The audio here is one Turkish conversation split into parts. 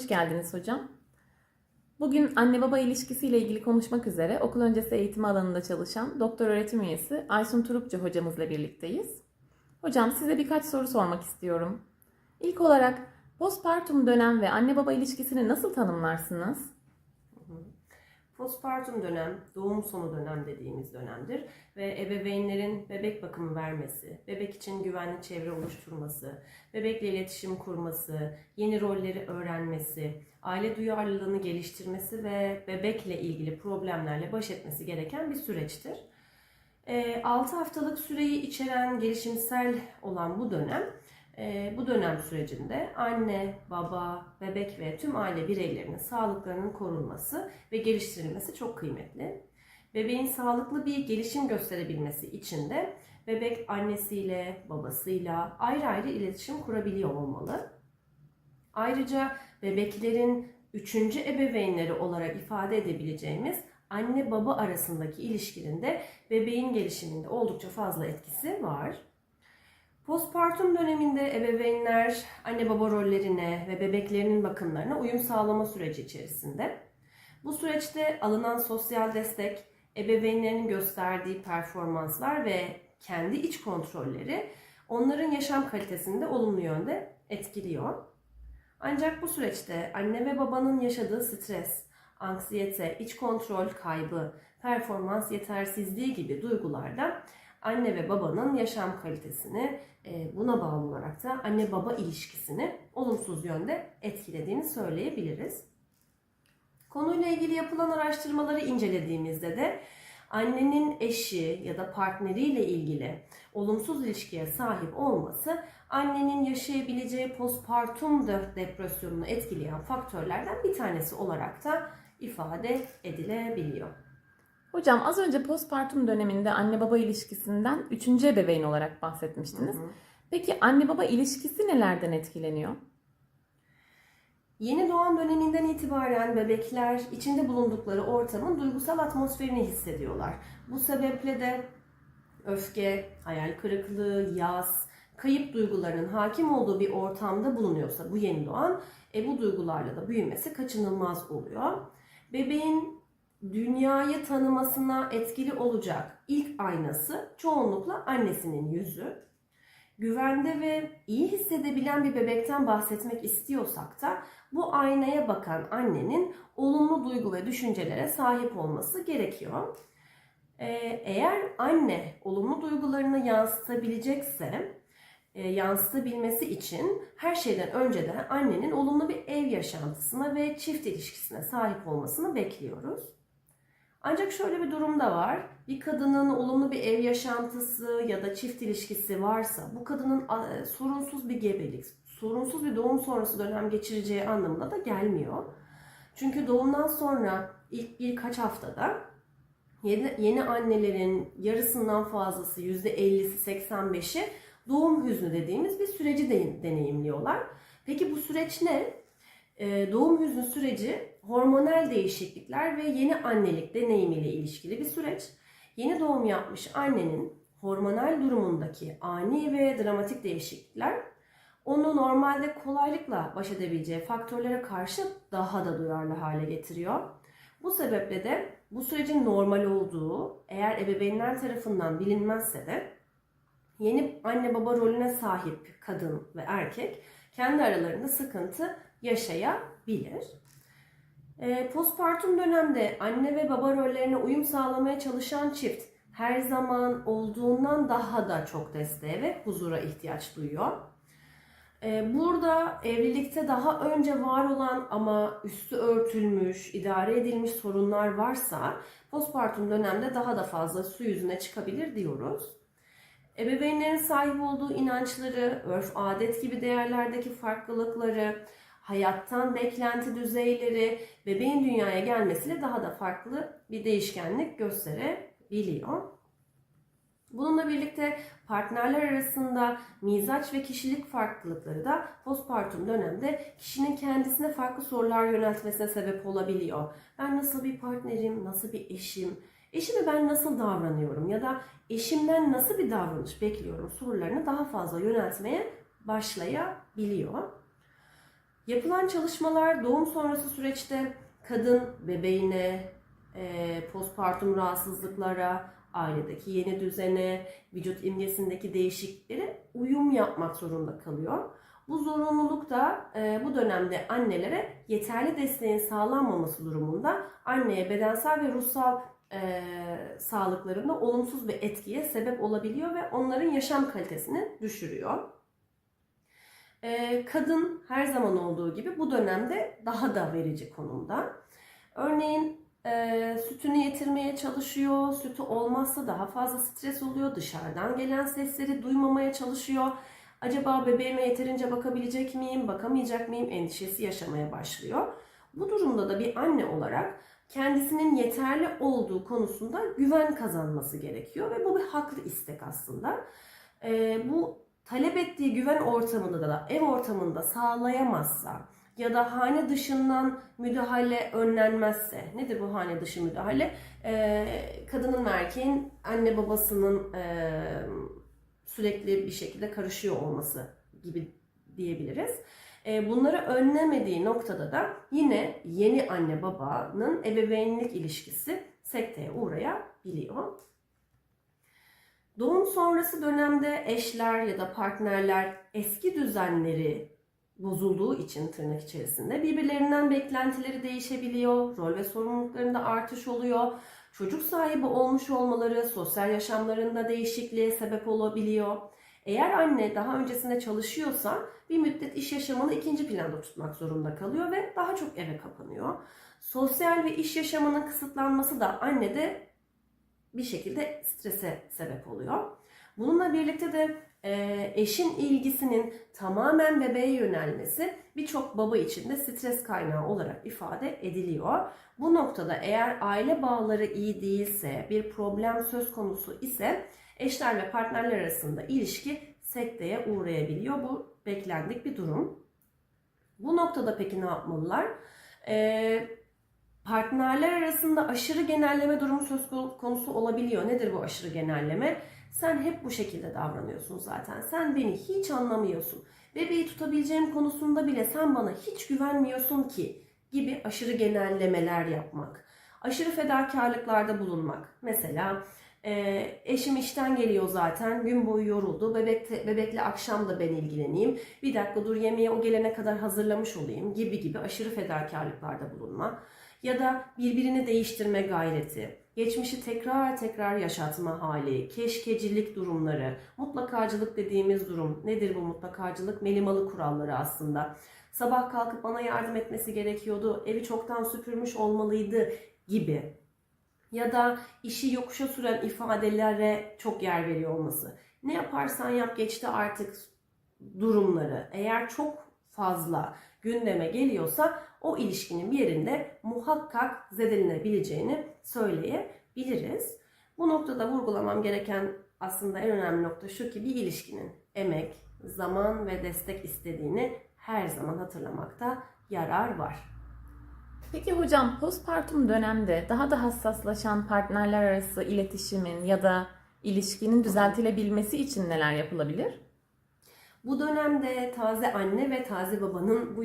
geldiniz hocam. Bugün anne baba ilişkisiyle ilgili konuşmak üzere okul öncesi eğitim alanında çalışan doktor öğretim üyesi Aysun Turukçu hocamızla birlikteyiz. Hocam size birkaç soru sormak istiyorum. İlk olarak postpartum dönem ve anne baba ilişkisini nasıl tanımlarsınız? Postpartum dönem, doğum sonu dönem dediğimiz dönemdir ve ebeveynlerin bebek bakımı vermesi, bebek için güvenli çevre oluşturması, bebekle iletişim kurması, yeni rolleri öğrenmesi, aile duyarlılığını geliştirmesi ve bebekle ilgili problemlerle baş etmesi gereken bir süreçtir. 6 haftalık süreyi içeren gelişimsel olan bu dönem sürecinde anne, baba, bebek ve tüm aile bireylerinin sağlıklarının korunması ve geliştirilmesi çok kıymetli. Bebeğin sağlıklı bir gelişim gösterebilmesi için de bebek annesiyle, babasıyla ayrı ayrı iletişim kurabiliyor olmalı. Ayrıca bebeklerin üçüncü ebeveynleri olarak ifade edebileceğimiz anne baba arasındaki ilişkinin de bebeğin gelişiminde oldukça fazla etkisi var. Postpartum döneminde ebeveynler anne baba rollerine ve bebeklerinin bakımlarına uyum sağlama süreci içerisinde. Bu süreçte alınan sosyal destek, ebeveynlerin gösterdiği performanslar ve kendi iç kontrolleri onların yaşam kalitesini de olumlu yönde etkiliyor. Ancak bu süreçte anne ve babanın yaşadığı stres, anksiyete, iç kontrol kaybı, performans yetersizliği gibi duygularda anne ve babanın yaşam kalitesini, buna bağlı olarak da anne baba ilişkisini olumsuz yönde etkilediğini söyleyebiliriz. Konuyla ilgili yapılan araştırmaları incelediğimizde de annenin eşi ya da partneriyle ilgili olumsuz ilişkiye sahip olması annenin yaşayabileceği postpartum depresyonunu etkileyen faktörlerden bir tanesi olarak da ifade edilebiliyor. Hocam az önce postpartum döneminde anne baba ilişkisinden üçüncü ebeveyn olarak bahsetmiştiniz. Peki anne baba ilişkisi nelerden etkileniyor? Yeni doğan döneminden itibaren bebekler içinde bulundukları ortamın duygusal atmosferini hissediyorlar. Bu sebeple de öfke, hayal kırıklığı, yas, kayıp duygularının hakim olduğu bir ortamda bulunuyorsa bu yeni doğan, bu duygularla da büyümesi kaçınılmaz oluyor. Bebeğin dünyayı tanımasına etkili olacak ilk aynası çoğunlukla annesinin yüzü. Güvende ve iyi hissedebilen bir bebekten bahsetmek istiyorsak da bu aynaya bakan annenin olumlu duygu ve düşüncelere sahip olması gerekiyor. Eğer anne olumlu duygularını yansıtabilmesi için her şeyden önce de annenin olumlu bir ev yaşantısına ve çift ilişkisine sahip olmasını bekliyoruz. Ancak şöyle bir durum da var. Bir kadının olumlu bir ev yaşantısı ya da çift ilişkisi varsa bu kadının sorunsuz bir gebelik, sorunsuz bir doğum sonrası dönem geçireceği anlamına da gelmiyor. Çünkü doğumdan sonra ilk birkaç haftada yeni annelerin yarısından fazlası %50'si 85'i doğum hüznü dediğimiz bir süreci deneyimliyorlar. Peki bu süreç ne? Doğum hüznü süreci hormonal değişiklikler ve yeni annelik deneyimiyle ilişkili bir süreç. Yeni doğum yapmış annenin hormonal durumundaki ani ve dramatik değişiklikler onu normalde kolaylıkla baş edebileceği faktörlere karşı daha da duyarlı hale getiriyor. Bu sebeple de bu sürecin normal olduğu eğer ebeveynler tarafından bilinmezse de yeni anne baba rolüne sahip kadın ve erkek kendi aralarında sıkıntı yaşayabilir. Postpartum dönemde anne ve baba rollerine uyum sağlamaya çalışan çift her zaman olduğundan daha da çok desteğe ve huzura ihtiyaç duyuyor. Burada evlilikte daha önce var olan ama üstü örtülmüş, idare edilmiş sorunlar varsa postpartum dönemde daha da fazla su yüzüne çıkabilir diyoruz. Ebeveynlerin sahip olduğu inançları, örf, adet gibi değerlerdeki farklılıkları, hayattan beklenti düzeyleri bebeğin dünyaya gelmesiyle daha da farklı bir değişkenlik gösterebiliyor. Bununla birlikte partnerler arasında mizaç ve kişilik farklılıkları da postpartum dönemde kişinin kendisine farklı sorular yöneltmesine sebep olabiliyor. Ben nasıl bir partnerim, nasıl bir eşim, eşime ben nasıl davranıyorum ya da eşimden nasıl bir davranış bekliyorum sorularını daha fazla yöneltmeye başlayabiliyor. Yapılan çalışmalar doğum sonrası süreçte kadın bebeğine, postpartum rahatsızlıklara, ailedeki yeni düzene, vücut imgesindeki değişikliklere uyum yapmak zorunda kalıyor. Bu zorunluluk da bu dönemde annelere yeterli desteğin sağlanmaması durumunda anneye bedensel ve ruhsal sağlıklarında olumsuz bir etkiye sebep olabiliyor ve onların yaşam kalitesini düşürüyor. Kadın her zaman olduğu gibi bu dönemde daha da verici konumda. Örneğin sütünü yetirmeye çalışıyor, sütü olmazsa daha fazla stres oluyor, dışarıdan gelen sesleri duymamaya çalışıyor. Acaba bebeğime yeterince bakabilecek miyim, bakamayacak mıyım endişesi yaşamaya başlıyor. Bu durumda da bir anne olarak kendisinin yeterli olduğu konusunda güven kazanması gerekiyor ve bu bir haklı istek aslında. Bu talep ettiği güven ortamında da ev ortamında sağlayamazsa ya da hane dışından müdahale önlenmezse, nedir bu hane dışı müdahale? Kadının ve erkeğin anne babasının sürekli bir şekilde karışıyor olması gibi diyebiliriz. Bunları önlemediği noktada da yine yeni anne babanın ebeveynlik ilişkisi sekteye uğrayabiliyor. Doğum sonrası dönemde eşler ya da partnerler eski düzenleri bozulduğu için tırnak içerisinde birbirlerinden beklentileri değişebiliyor, rol ve sorumluluklarında artış oluyor, çocuk sahibi olmuş olmaları sosyal yaşamlarında değişikliğe sebep olabiliyor. Eğer anne daha öncesinde çalışıyorsa bir müddet iş yaşamını ikinci planda tutmak zorunda kalıyor ve daha çok eve kapanıyor. Sosyal ve iş yaşamının kısıtlanması da annede bir şekilde strese sebep oluyor. Bununla birlikte de eşin ilgisinin tamamen bebeğe yönelmesi birçok baba için de stres kaynağı olarak ifade ediliyor. Bu noktada eğer aile bağları iyi değilse, bir problem söz konusu ise eşler ve partnerler arasında ilişki sekteye uğrayabiliyor. Bu beklendik bir durum. Bu noktada peki ne yapmalılar? Partnerler arasında aşırı genelleme durumu söz konusu olabiliyor. Nedir bu aşırı genelleme? Sen hep bu şekilde davranıyorsun zaten. Sen beni hiç anlamıyorsun. Bebeği tutabileceğim konusunda bile sen bana hiç güvenmiyorsun ki gibi aşırı genellemeler yapmak. Aşırı fedakarlıklarda bulunmak. Mesela eşim işten geliyor zaten, gün boyu yoruldu. Bebekle akşam da ben ilgileneyim. Bir dakika dur yemeği o gelene kadar hazırlamış olayım gibi aşırı fedakarlıklarda bulunma. Ya da birbirini değiştirme gayreti, geçmişi tekrar yaşatma hali, keşkecilik durumları, mutlakacılık dediğimiz durum. Nedir bu mutlakacılık? Melimalı kuralları aslında. Sabah kalkıp bana yardım etmesi gerekiyordu, evi çoktan süpürmüş olmalıydı gibi. Ya da işi yokuşa süren ifadelere çok yer veriyor olması. Ne yaparsan yap geçti artık durumları. Eğer çok fazla gündeme geliyorsa o ilişkinin bir yerinde muhakkak zedelenebileceğini söyleyebiliriz. Bu noktada vurgulamam gereken aslında en önemli nokta şu ki bir ilişkinin emek, zaman ve destek istediğini her zaman hatırlamakta yarar var. Peki hocam, postpartum dönemde daha da hassaslaşan partnerler arası iletişimin ya da ilişkinin düzeltilebilmesi için neler yapılabilir? Bu dönemde taze anne ve taze babanın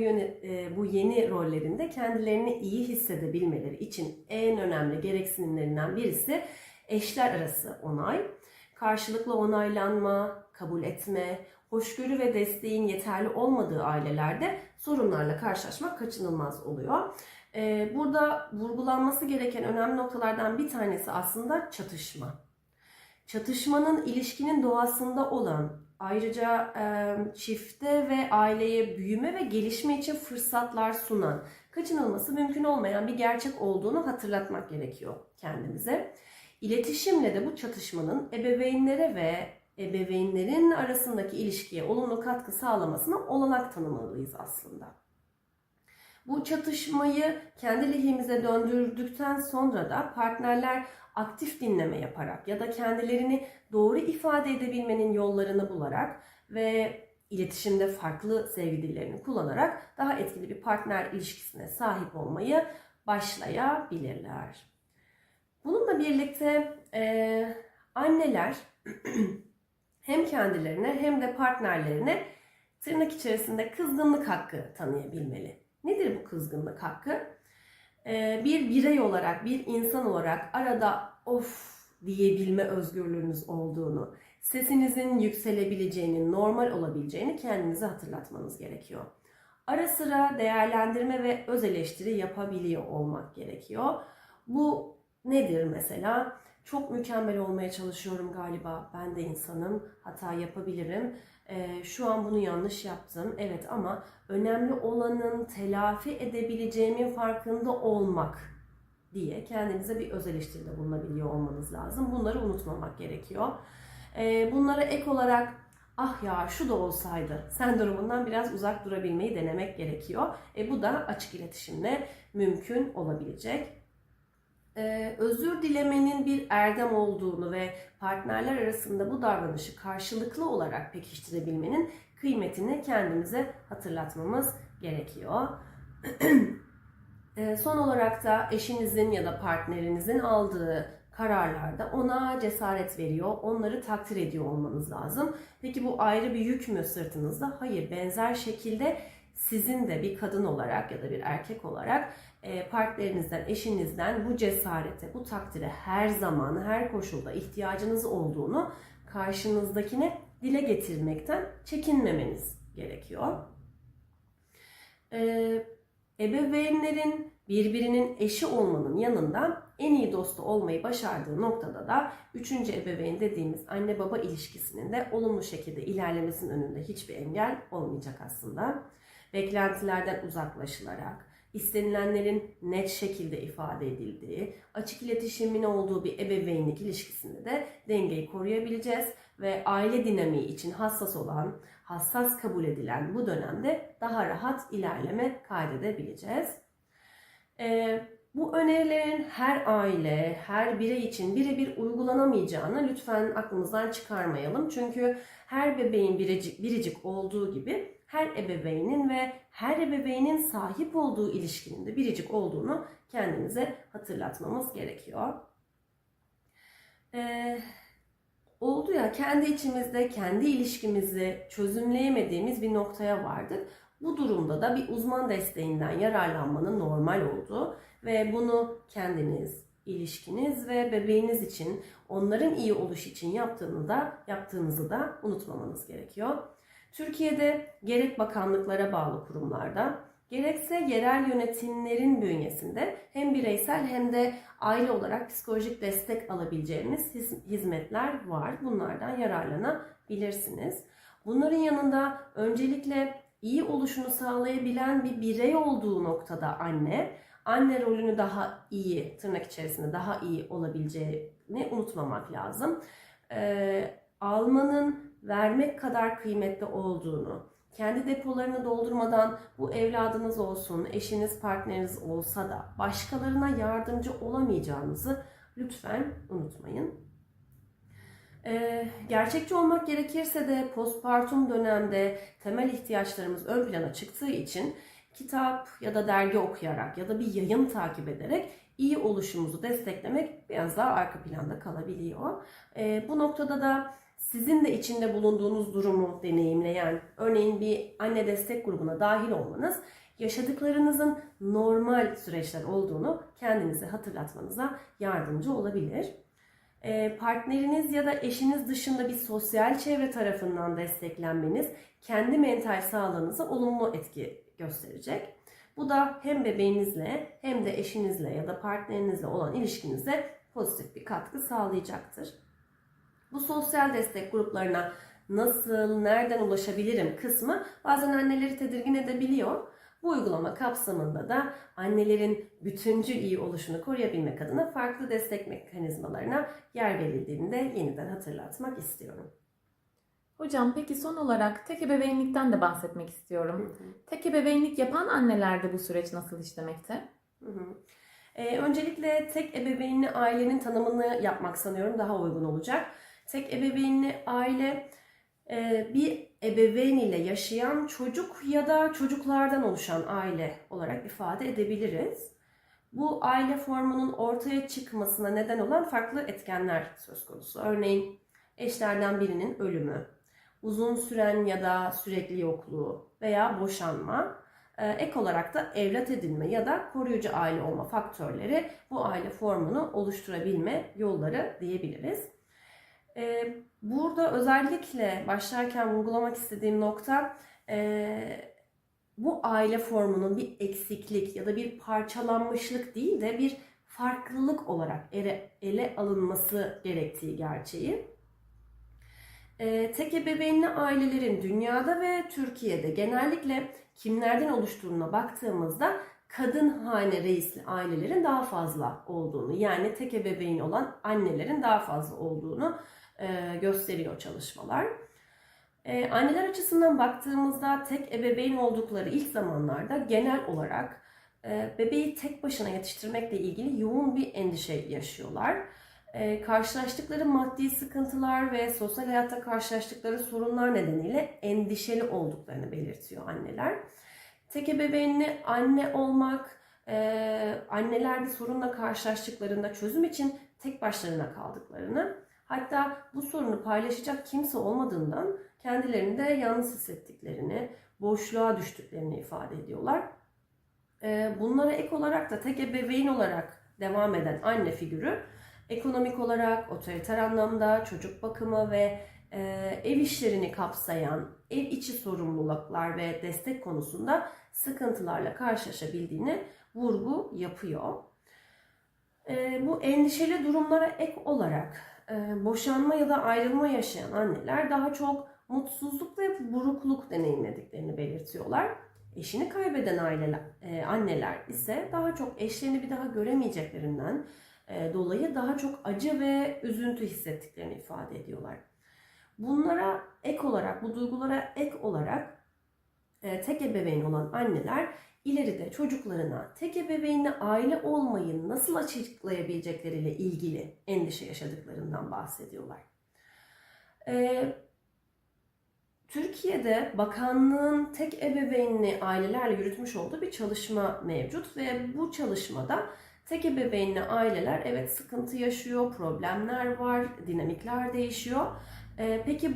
bu yeni rollerinde kendilerini iyi hissedebilmeleri için en önemli gereksinimlerinden birisi eşler arası onay, karşılıklı onaylanma, kabul etme, hoşgörü ve desteğin yeterli olmadığı ailelerde sorunlarla karşılaşmak kaçınılmaz oluyor. Burada vurgulanması gereken önemli noktalardan bir tanesi aslında çatışma. Çatışmanın ilişkinin doğasında olan, ayrıca çifte ve aileye büyüme ve gelişme için fırsatlar sunan, kaçınılması mümkün olmayan bir gerçek olduğunu hatırlatmak gerekiyor kendimize. İletişimle de bu çatışmanın ebeveynlere ve ebeveynlerin arasındaki ilişkiye olumlu katkı sağlamasına olanak tanımalıyız aslında. Bu çatışmayı kendi lehimize döndürdükten sonra da partnerler aktif dinleme yaparak ya da kendilerini doğru ifade edebilmenin yollarını bularak ve iletişimde farklı sevgi dillerini kullanarak daha etkili bir partner ilişkisine sahip olmayı başlayabilirler. Bununla birlikte anneler hem kendilerine hem de partnerlerine tırnak içerisinde kızgınlık hakkı tanıyabilmeli. Nedir bu kızgınlık hakkı? Bir birey olarak, bir insan olarak arada of diyebilme özgürlüğünüz olduğunu, sesinizin yükselebileceğini, normal olabileceğini kendinize hatırlatmanız gerekiyor. Ara sıra değerlendirme ve öz eleştiri yapabiliyor olmak gerekiyor. Bu nedir mesela? Çok mükemmel olmaya çalışıyorum galiba. Ben de insanım, hata yapabilirim. Şu an bunu yanlış yaptım. Evet ama önemli olanın telafi edebileceğimin farkında olmak diye kendinize bir öz eleştiride bulunabiliyor olmanız lazım. Bunları unutmamak gerekiyor. Bunlara ek olarak ah ya şu da olsaydı sendromundan biraz uzak durabilmeyi denemek gerekiyor. Bu da açık iletişimle mümkün olabilecek. Özür dilemenin bir erdem olduğunu ve partnerler arasında bu davranışı karşılıklı olarak pekiştirebilmenin kıymetini kendimize hatırlatmamız gerekiyor. Son olarak da eşinizin ya da partnerinizin aldığı kararlarda ona cesaret veriyor, onları takdir ediyor olmanız lazım. Peki bu ayrı bir yük mü sırtınızda? Hayır, benzer şekilde sizin de bir kadın olarak ya da bir erkek olarak partnerinizden, eşinizden bu cesarete, bu takdire her zaman, her koşulda ihtiyacınız olduğunu karşınızdakine dile getirmekten çekinmemeniz gerekiyor. Ebeveynlerin birbirinin eşi olmanın yanında en iyi dostu olmayı başardığı noktada da üçüncü ebeveyn dediğimiz anne baba ilişkisinin de olumlu şekilde ilerlemesinin önünde hiçbir engel olmayacak aslında. Beklentilerden uzaklaşılarak, istenilenlerin net şekilde ifade edildiği, açık iletişimin olduğu bir ebeveynlik ilişkisinde de dengeyi koruyabileceğiz ve aile dinamiği için hassas kabul edilen bu dönemde daha rahat ilerleme kaydedebileceğiz. Bu önerilerin her aile, her birey için birebir uygulanamayacağını lütfen aklımızdan çıkarmayalım. Çünkü her bebeğin biricik olduğu gibi her ebeveynin ve her ebeveynin sahip olduğu ilişkinin de biricik olduğunu kendimize hatırlatmamız gerekiyor. Oldu ya kendi içimizde, kendi ilişkimizi çözümleyemediğimiz bir noktaya vardık. Bu durumda da bir uzman desteğinden yararlanmanın normal olduğu ve bunu kendiniz, ilişkiniz ve bebeğiniz için, onların iyi oluşu için yaptığınızı da unutmamanız gerekiyor. Türkiye'de gerek bakanlıklara bağlı kurumlarda, gerekse yerel yönetimlerin bünyesinde hem bireysel hem de aile olarak psikolojik destek alabileceğimiz hizmetler var. Bunlardan yararlanabilirsiniz. Bunların yanında öncelikle iyi oluşunu sağlayabilen bir birey olduğu noktada anne rolünü daha iyi, tırnak içerisinde daha iyi olabileceğini unutmamak lazım. Almanın vermek kadar kıymetli olduğunu, kendi depolarını doldurmadan bu evladınız olsun, eşiniz, partneriniz olsa da başkalarına yardımcı olamayacağınızı lütfen unutmayın. Gerçekçi olmak gerekirse de postpartum dönemde temel ihtiyaçlarımız ön plana çıktığı için kitap ya da dergi okuyarak ya da bir yayın takip ederek iyi oluşumuzu desteklemek biraz daha arka planda kalabiliyor. Bu noktada da sizin de içinde bulunduğunuz durumu deneyimleyen, örneğin bir anne destek grubuna dahil olmanız, yaşadıklarınızın normal süreçler olduğunu kendinize hatırlatmanıza yardımcı olabilir. Partneriniz ya da eşiniz dışında bir sosyal çevre tarafından desteklenmeniz kendi mental sağlığınıza olumlu etki gösterecek. Bu da hem bebeğinizle hem de eşinizle ya da partnerinizle olan ilişkinize pozitif bir katkı sağlayacaktır. Bu sosyal destek gruplarına nasıl, nereden ulaşabilirim kısmı bazen anneleri tedirgin edebiliyor. Bu uygulama kapsamında da annelerin bütüncül iyi oluşunu koruyabilmek adına farklı destek mekanizmalarına yer verildiğini de yeniden hatırlatmak istiyorum. Hocam peki son olarak tek ebeveynlikten de bahsetmek istiyorum. Tek ebeveynlik yapan annelerde bu süreç nasıl işlemekte? Öncelikle tek ebeveynli ailenin tanımını yapmak sanıyorum daha uygun olacak. Tek ebeveynli aile bir ebeveyn ile yaşayan çocuk ya da çocuklardan oluşan aile olarak ifade edebiliriz. Bu aile formunun ortaya çıkmasına neden olan farklı etkenler söz konusu. Örneğin eşlerden birinin ölümü, uzun süren ya da sürekli yokluğu veya boşanma, ek olarak da evlat edinme ya da koruyucu aile olma faktörleri bu aile formunu oluşturabilme yolları diyebiliriz. Burada özellikle başlarken vurgulamak istediğim nokta bu aile formunun bir eksiklik ya da bir parçalanmışlık değil de bir farklılık olarak ele alınması gerektiği gerçeği. Tek ebeveynli ailelerin dünyada ve Türkiye'de genellikle kimlerden oluştuğuna baktığımızda kadın hane reisli ailelerin daha fazla olduğunu, yani tek ebeveyn olan annelerin daha fazla olduğunu gösteriyor çalışmalar. Anneler açısından baktığımızda tek ebeveyn oldukları ilk zamanlarda genel olarak bebeği tek başına yetiştirmekle ilgili yoğun bir endişe yaşıyorlar. Karşılaştıkları maddi sıkıntılar ve sosyal hayatta karşılaştıkları sorunlar nedeniyle endişeli olduklarını belirtiyor anneler. Tek ebeveynli anne olmak, anneler bir sorunla karşılaştıklarında çözüm için tek başlarına kaldıklarını, hatta bu sorunu paylaşacak kimse olmadığından kendilerini de yalnız hissettiklerini, boşluğa düştüklerini ifade ediyorlar. Bunlara ek olarak da tek ebeveyn olarak devam eden anne figürü ekonomik olarak, otoriter anlamda çocuk bakımı ve ev işlerini kapsayan ev içi sorumluluklar ve destek konusunda sıkıntılarla karşılaşabildiğini vurgu yapıyor. Bu endişeli durumlara ek olarak boşanma ya da ayrılma yaşayan anneler daha çok mutsuzluk ve burukluk deneyimlediklerini belirtiyorlar. Eşini kaybeden anneler ise daha çok eşlerini bir daha göremeyeceklerinden dolayı daha çok acı ve üzüntü hissettiklerini ifade ediyorlar. Bunlara ek olarak, bu duygulara ek olarak tek ebeveyn olan anneler ileride çocuklarına tek ebeveynli aile olmayı nasıl açıklayabilecekleriyle ilgili endişe yaşadıklarından bahsediyorlar. Türkiye'de bakanlığın tek ebeveynli ailelerle yürütmüş olduğu bir çalışma mevcut ve bu çalışmada tek ebeveynli aileler evet sıkıntı yaşıyor, problemler var, dinamikler değişiyor. Peki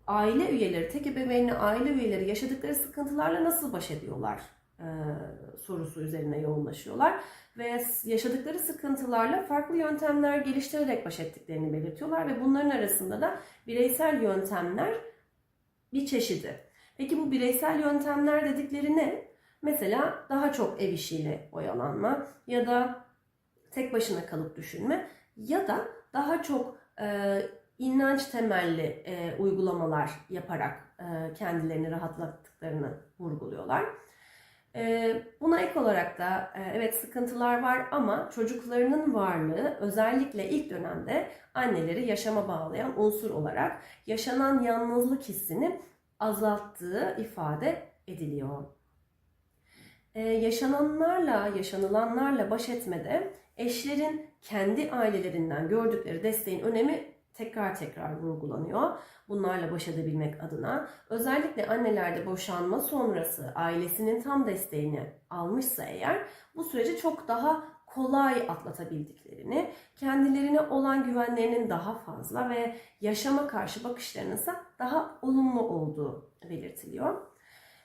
aile üyeleri, tek ebeveynli aile üyeleri yaşadıkları sıkıntılarla nasıl baş ediyorlar sorusu üzerine yoğunlaşıyorlar. Ve yaşadıkları sıkıntılarla farklı yöntemler geliştirerek baş ettiklerini belirtiyorlar ve bunların arasında da bireysel yöntemler bir çeşidi. Peki bu bireysel yöntemler dedikleri ne? Mesela daha çok ev işiyle oyalanma ya da tek başına kalıp düşünme ya da daha çok inanç temelli uygulamalar yaparak kendilerini rahatlattıklarını vurguluyorlar. Buna ek olarak da evet sıkıntılar var ama çocuklarının varlığı özellikle ilk dönemde anneleri yaşama bağlayan unsur olarak yaşanan yalnızlık hissini azalttığı ifade ediliyor. Yaşanılanlarla baş etmede eşlerin kendi ailelerinden gördükleri desteğin önemi tekrar vurgulanıyor. Bunlarla baş edebilmek adına özellikle annelerde boşanma sonrası ailesinin tam desteğini almışsa eğer bu süreci çok daha kolay atlatabildiklerini, kendilerine olan güvenlerinin daha fazla ve yaşama karşı bakışlarının ise daha olumlu olduğu belirtiliyor.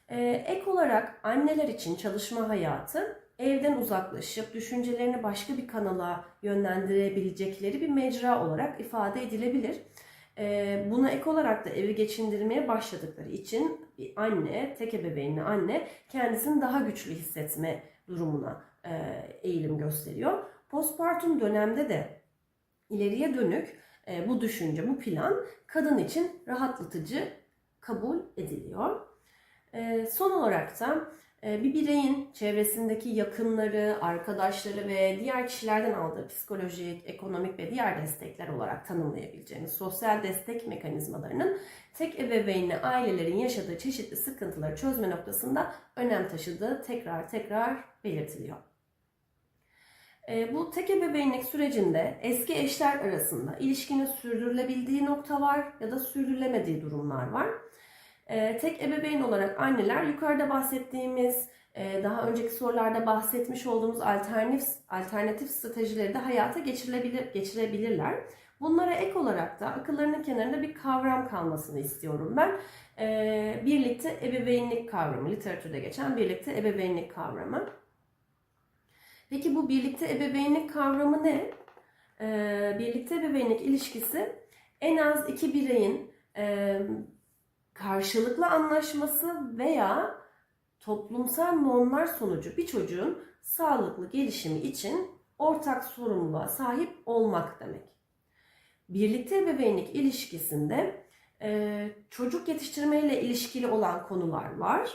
Ek olarak anneler için çalışma hayatı evden uzaklaşıp düşüncelerini başka bir kanala yönlendirebilecekleri bir mecra olarak ifade edilebilir. Buna ek olarak da evi geçindirmeye başladıkları için bir anne, tek ebeveynli anne kendisini daha güçlü hissetme durumuna eğilim gösteriyor. Postpartum dönemde de ileriye dönük bu düşünce, bu plan kadın için rahatlatıcı kabul ediliyor. Son olarak da bir bireyin çevresindeki yakınları, arkadaşları ve diğer kişilerden aldığı psikolojik, ekonomik ve diğer destekler olarak tanımlayabileceğimiz sosyal destek mekanizmalarının tek ebeveynli ailelerin yaşadığı çeşitli sıkıntıları çözme noktasında önem taşıdığı tekrar belirtiliyor. Bu tek ebeveynlik sürecinde eski eşler arasında ilişkinin sürdürülebildiği nokta var ya da sürdürülemediği durumlar var. Tek ebeveyn olarak anneler yukarıda bahsettiğimiz, daha önceki sorularda bahsetmiş olduğumuz alternatif stratejileri de hayata geçirebilirler. Bunlara ek olarak da akıllarının kenarında bir kavram kalmasını istiyorum ben. Birlikte ebeveynlik kavramı, literatürde geçen birlikte ebeveynlik kavramı. Peki bu birlikte ebeveynlik kavramı ne? Birlikte ebeveynlik ilişkisi en az iki bireyin karşılıklı anlaşması veya toplumsal normlar sonucu bir çocuğun sağlıklı gelişimi için ortak sorumluluğa sahip olmak demek. Birlikte ebeveynlik ilişkisinde çocuk yetiştirmeyle ilişkili olan konular var.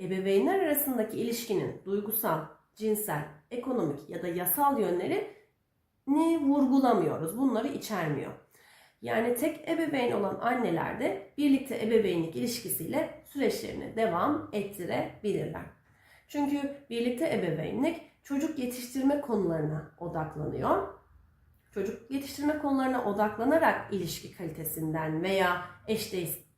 Ebeveynler arasındaki ilişkinin duygusal, cinsel, ekonomik ya da yasal yönlerini vurgulamıyoruz. Bunları içermiyor. Yani tek ebeveyn olan anneler de birlikte ebeveynlik ilişkisiyle süreçlerini devam ettirebilirler. Çünkü birlikte ebeveynlik çocuk yetiştirme konularına odaklanıyor. Çocuk yetiştirme konularına odaklanarak ilişki kalitesinden veya eş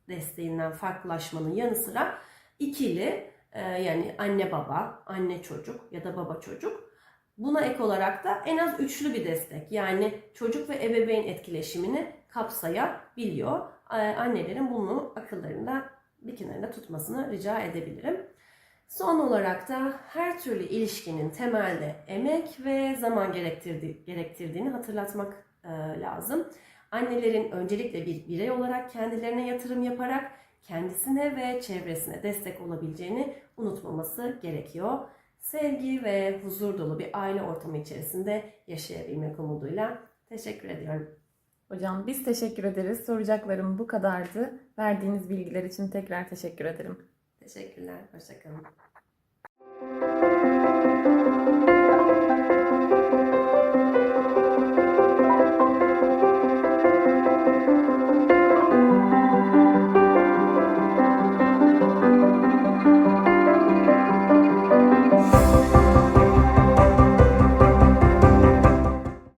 desteğinden farklılaşmanın yanı sıra ikili yani anne baba, anne çocuk ya da baba çocuk, buna ek olarak da en az üçlü bir destek, yani çocuk ve ebeveyn etkileşimini kapsayabiliyor. Annelerin bunu akıllarında bir kenarında tutmasını rica edebilirim. Son olarak da her türlü ilişkinin temelde emek ve zaman gerektirdiğini hatırlatmak lazım. Annelerin öncelikle bir birey olarak kendilerine yatırım yaparak kendisine ve çevresine destek olabileceğini unutmaması gerekiyor. Sevgi ve huzur dolu bir aile ortamı içerisinde yaşayabilmek umuduyla teşekkür ediyorum. Hocam biz teşekkür ederiz. Soracaklarım bu kadardı. Verdiğiniz bilgiler için tekrar teşekkür ederim. Teşekkürler, hoşça kalın.